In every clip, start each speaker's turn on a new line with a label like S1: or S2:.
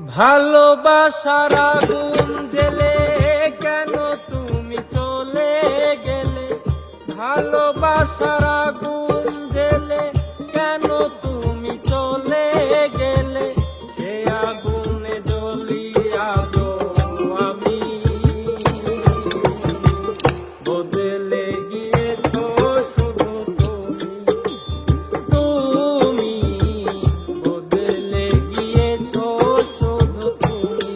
S1: ভালোবাসার আগুন জ্বেলে কেন তুমি চলে গেলে? ভালোবাসার আগুন জ্বেলে কেন তুমি চলে গেলে? সে আগুনে জ্বলিয়া গো আমি বদলে গিয়েছো শুধু তুমি বদলে গিয়েছো শুধু তুমি।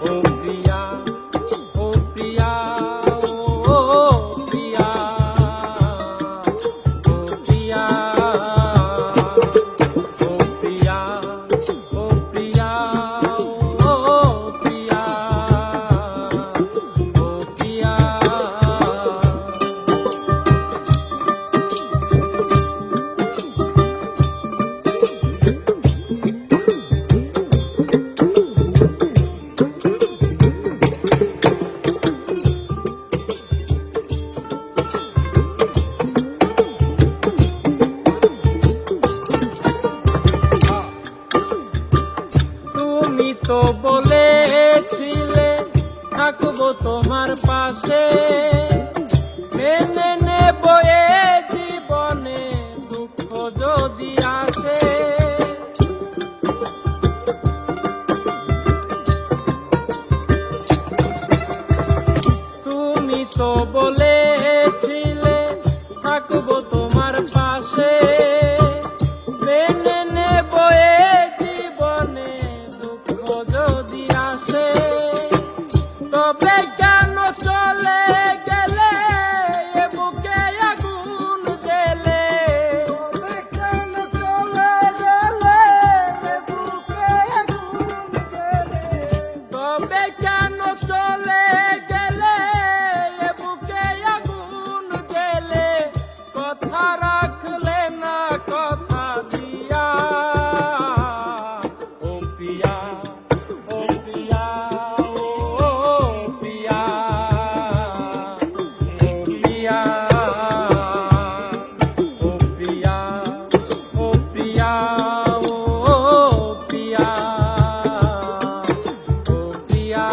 S1: ও প্রিয়া, ও প্রিয়া, ও প্রিয়া, ও প্রিয়া, ও প্রিয়া, ও প্রিয়া, ও প্রিয়া, ও প্রিয়া। তুমি তো বলেছিলে থাকবো তোমার পাশে, মেনে নেব এ জীবনে দুঃখ যদি আসে। তুমি তো বলেছিলে থাকবো তোমার পাশে, মেনে নেব এ জীবনে দুঃখ যদি আসে। তবে কেন চলে গেলে এ বুকে আগুন জ্বেলে? তবে কেন চলে গেলে এ বুকে আগুন জ্বেলে? তবে কেন চলে গেলে এ বুকে আগুন জ্বেলে? কথা রাখলে না কথা দিয়া। ও প্রিয়া, ও প্রিয়া, ও প্রিয়া, ও প্রিয়া, ও প্রিয়া, ও প্রিয়া, ও প্রিয়া, ও প্রিয়া।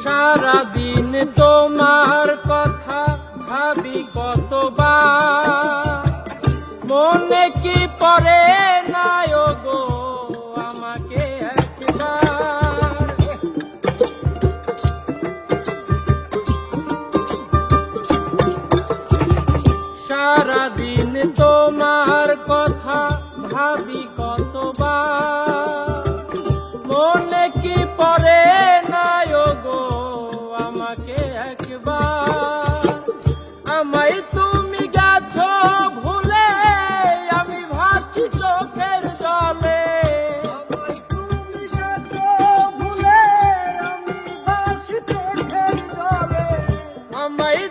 S1: সারাদিন তোমার কথা ভাবি কতবার, মনে কি পড়ে না গো আমাকে একবার? সারাদিন তোমার কথা ভাবি কতবার, মনে কি পড়ে না গো আমাকে একবার? আমায় তুমি গেছো ভুলে আমি ভাসি চোখের জলে। আমায় তুমি গেছো ভুলে আমি ভাসি চোখের জলে। আমায়